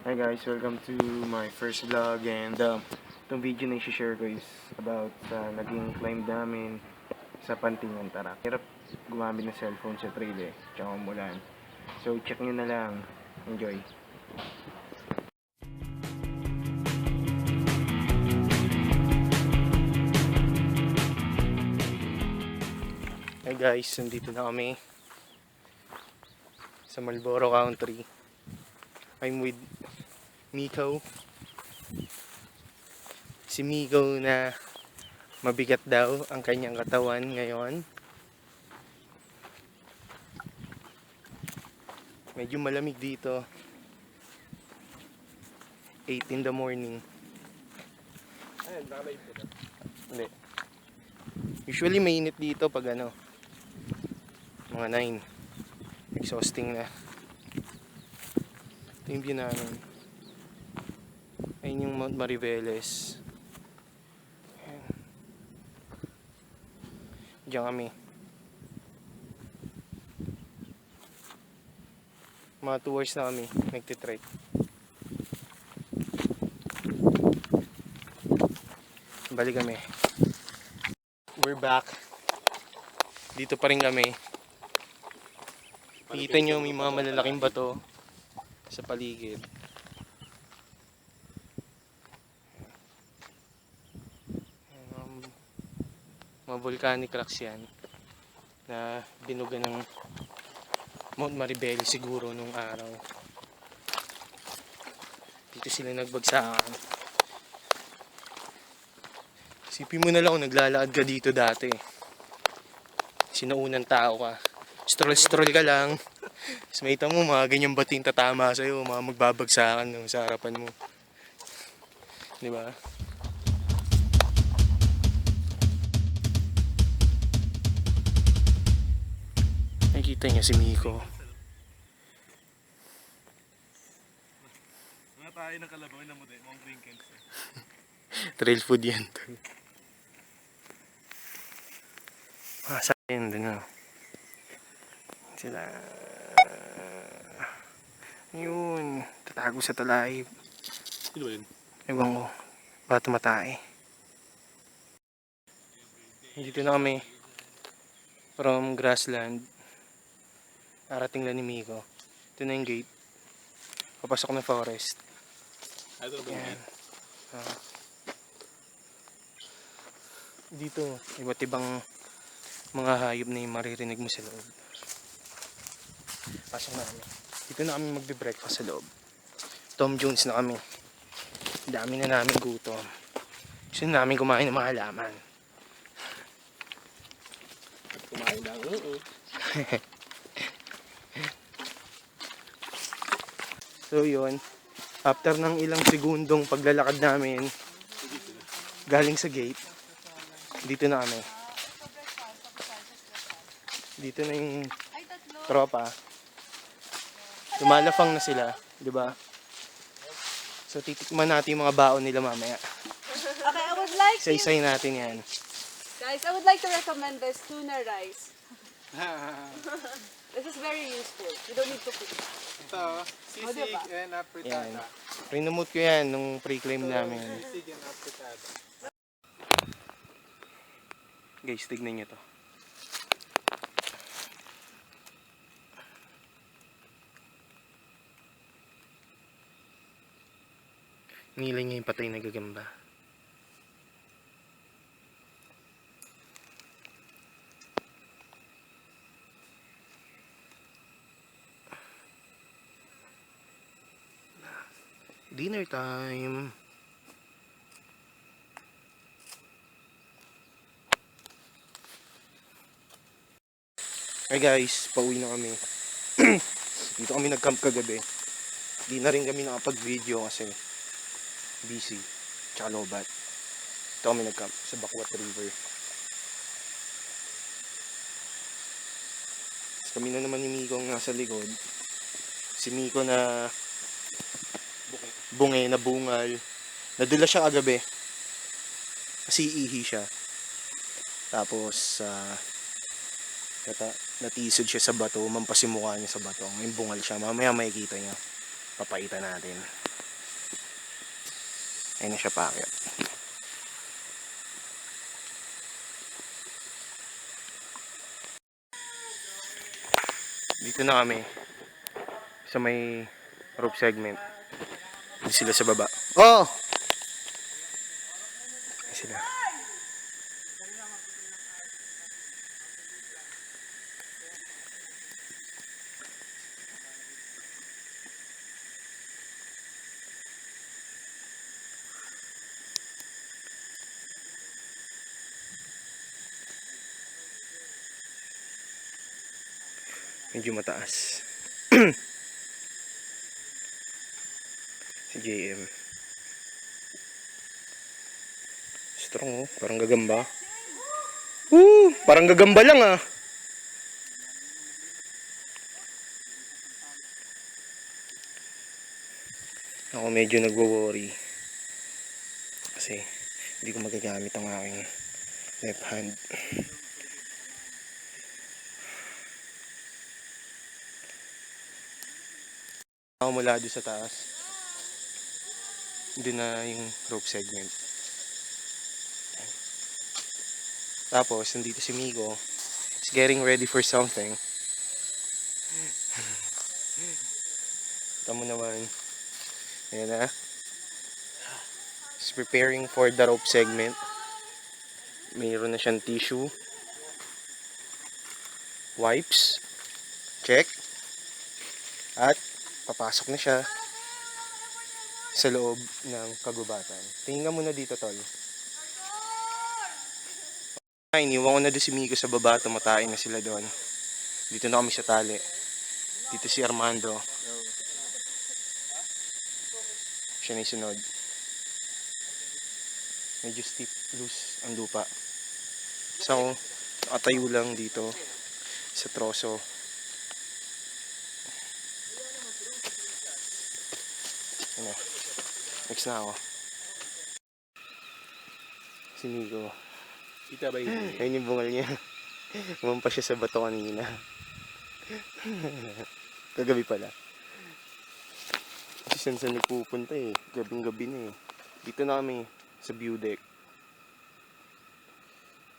Hi guys, welcome to my first vlog and itong video na i-share ko is about sa naging climb namin sa Pantingan Tarak. Hirap gumamit ng cellphone sa trail tsaka umulan. So check nyo na lang. Enjoy! Hi guys, nandito na kami sa Marlboro Country. I'm with Miko. Si Miko na mabigat daw ang kanyang katawan ngayon. Medyo malamig dito. 8 in the morning. Hindi. Usually mainit dito pag mga 9. Exhausting na. Ito yung view namin. Ayun yung Mount Mariveles. Ayan. Diyan kami. Mga 2 hours na kami. Nagtitrek. Balik kami. We're back. Dito pa rin kami. Kita nyo may mga malalaking bato sa paligid. Mga volcanic rocks yan na binuga ng Mount Mariveles siguro nung araw. Dito sila nagbagsakan. Isipin mo na lang kung naglalakad ka dito dati. Sinuunang tao ka. Stroll ka lang. Tapos makita mo mga ganyang bating tatama sa'yo, mga magbabagsakan sa harapan mo. Diba? Nakikita niya si Miko. Mga tayo ng kalabaw na mo din, mga brinkens. Trail food yan. Sa akin, doon na. Sila. Yun. Tatago sa talay. Sino ba yun? Ewan ko. Baka tumatay. Dito na kami. From grassland. Arating lang ni Miko. Ito na yung gate. Papasok na forest. Ito ba yun? Dito, iba't ibang mga hayop na yung maririnig mo sa loob. Pasok na kami. Dito na kami magbe-breakfast sa loob. Tom Jones na kami. Dami na namin gutom. Gusto na namin kumain ng mga halaman. Kumain lang. So yun. After ng ilang segundong paglalakad namin galing sa gate, dito na kami. Dito na yung tropa. Lumalafang na sila, di ba? So titikman natin yung mga baon nila mamaya. Okay, I would like to, Isa-isay natin yan. guys, I would like to recommend this tuna rice. This is very useful. You don't need to cook. Ito, sisig diba? and Yan. apritada. Rinomote ko yan nung pre-claim namin. Sisig and apritada. Guys, tignan nyo to. Nilay niya yung patay na gagamba. Dinner time. Hey guys, pauwi na kami. Dito kami nag-camp kagabi. Di na rin kami nakapag-video kasi busy, tsaka lobat. Ito kami nag-camp sa Bakwat River. Tapos kami na naman ni Miko ang nasa likod. Si Miko na bunge na bungal. Nadula siya kagabi. Kasi ihi siya. Tapos natisod siya sa bato, mampas yung mukha niya sa bato. Ngayon bungal siya. Mamaya makikita niya. Papaitan natin. Ayun na siya paakyat. Dito na kami sa may rope segment. Dito sila sa baba. Oh! Dito sila. Medyo mataas. Si JM. Strong oh, parang gagamba. Parang gagamba lang ah. Ako medyo nagwo-worry. Kasi hindi ko magagamit ang aking left hand. Ako mula doon sa taas. Doon na yung rope segment. Tapos, nandito si Migo. He's getting ready for something. Tamo naman. Ayan na. He's preparing for the rope segment. Mayroon na siyang tissue. Wipes. Check. At papasok na siya sa loob ng kagubatan. Tingin ka muna dito, tol. Iniwan ko na doon si Miko sa baba. Tumatain na sila doon. Dito na kami sa tali. Dito si Armando. Siya na yung sunod. Medyo steep, loose ang lupa. So, nakatayo lang dito sa troso. Ano? Next na ako. Si Migo. Kita ba yun? Ayun yung bungal niya. Umampa siya sa bato kanina. Kagabi pala. Kasi saan nagpupunta eh. Gabing-gabi na eh. Dito na kami sa view deck.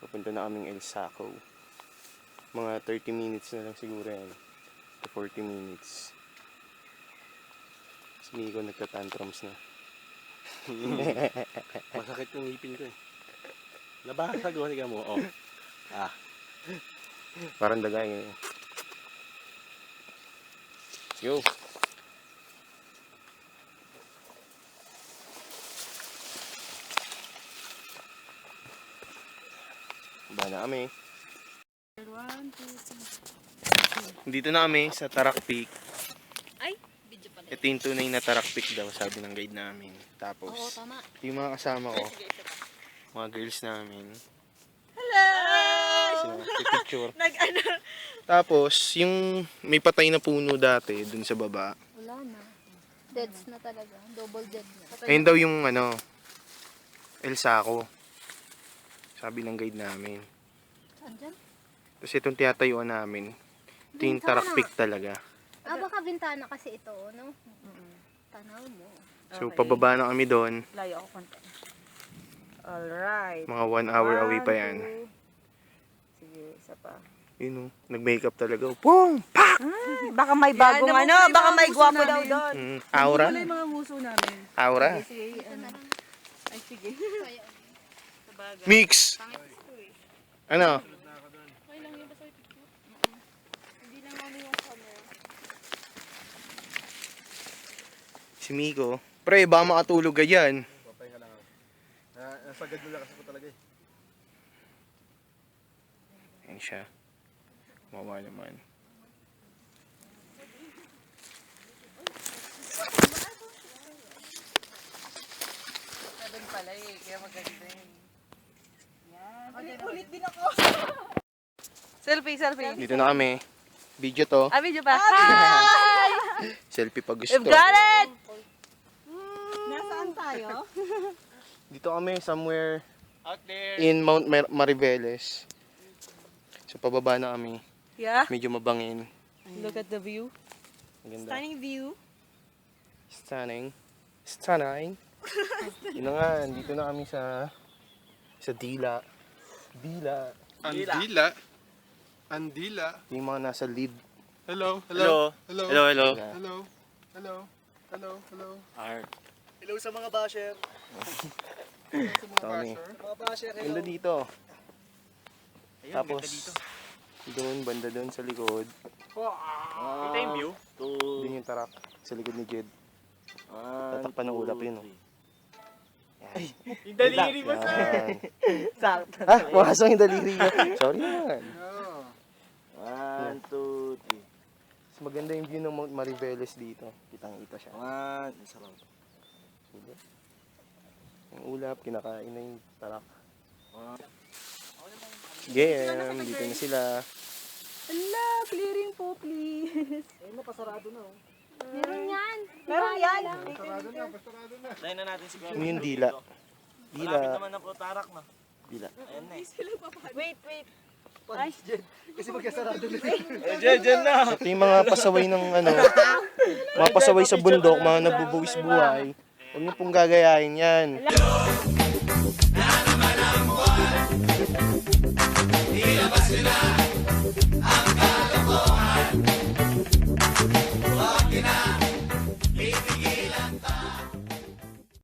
Papunta na kaming El Saco. Mga 30 minutes na lang siguro yan. To 40 minutes. Si Miko nagka-tantrums na. Masakit yung ngipin ko eh. Nabasag ko, tika mo. Oh. Ah. Parang dagay ngayon. Let's go. Ba na kami. Dito na kami sa Tarak Peak. Ay, video pala. Ito yung tunay na Tarak Peak daw, sabi ng guide namin. Tapos, Oo, tama. yung mga kasama ko, mga girls namin. Hello! Picture. Nag-ano? Tapos, yung may patay na puno dati, dun sa baba. Wala na. Deads na talaga. Double dead na. Ayun daw yung El Saco. Sabi ng guide namin. Saan dyan? Tapos itong tinatayuan namin, ito yung Tarak Peak talaga. Ah, baka bintana kasi ito, no? Tanaw mo. So, pababa na kami doon. Layo ako konti. Alright. Mga 1 hour away pa yan. Sige, isa pa. Yun o, nag-makeup talaga. Pong! Pak! Baka may bagong baka may gwapo daw doon. Aura? Wala yung mga muso namin. Aura? Sige, ay sige. Mix! Ano? Hindi lang ano yung camera. Si Miko. Pre, baka makatulog ka dyan. Papay ka lang ako. Nasagad mo lang kasi ko talaga eh. Ayan siya. Mawa naman. Sabi pala eh, kaya maganda yun. Yan. Ulit din ako. Selfie. Dito na kami. Video to. Ah, video pa. Hi! Selfie pag gusto. We've got it! Nasaan tayo? Dito kami somewhere Out there! in Mount Mariveles. So pababa na kami. Yeah. Medyo mabangin. Look at the view. Maganda. Stunning view. Stunning. Stunning. Yun na nga, dito na kami sa Dila. Dila. Andila. Andila. Yung mga nasa lead. Hello. Hello. Hello. Hello, hello. Hello. Hello. Hello. Hello. Hello sa mga basher. Tommy. Mga basher, Ganda dito. Tapos, doon, banda doon sa likod. Kita yung view? Doon yung tarak sa likod ni Jed. Tatakpan ng ulap yun. Yung daliri mo, sir! Sakto. Ah, pumasok yung daliri niya. Sorry naman. 1, 2, 3. Mas maganda yung view ng Mount Mariveles dito. Kitang-kita siya. 1, sarap. Yung ulap, kinakain na yung tarak. Game, dito na sila. Hala, clearing po, please. Ayun na, pasarado na, oh. Meron yan. Meron yan. Tayo na natin si Ano yung dila? Dila. Malapit naman na po, Tarak na. Dila. Ayan na eh. Wait, wait. Kasi magkasarado na. Diyan na. Ito yung mga pasaway ng ano, mga pasaway sa bundok, mga nabubuwis buhay. Huwag niyo pong gagayahin yan. Ilabas nila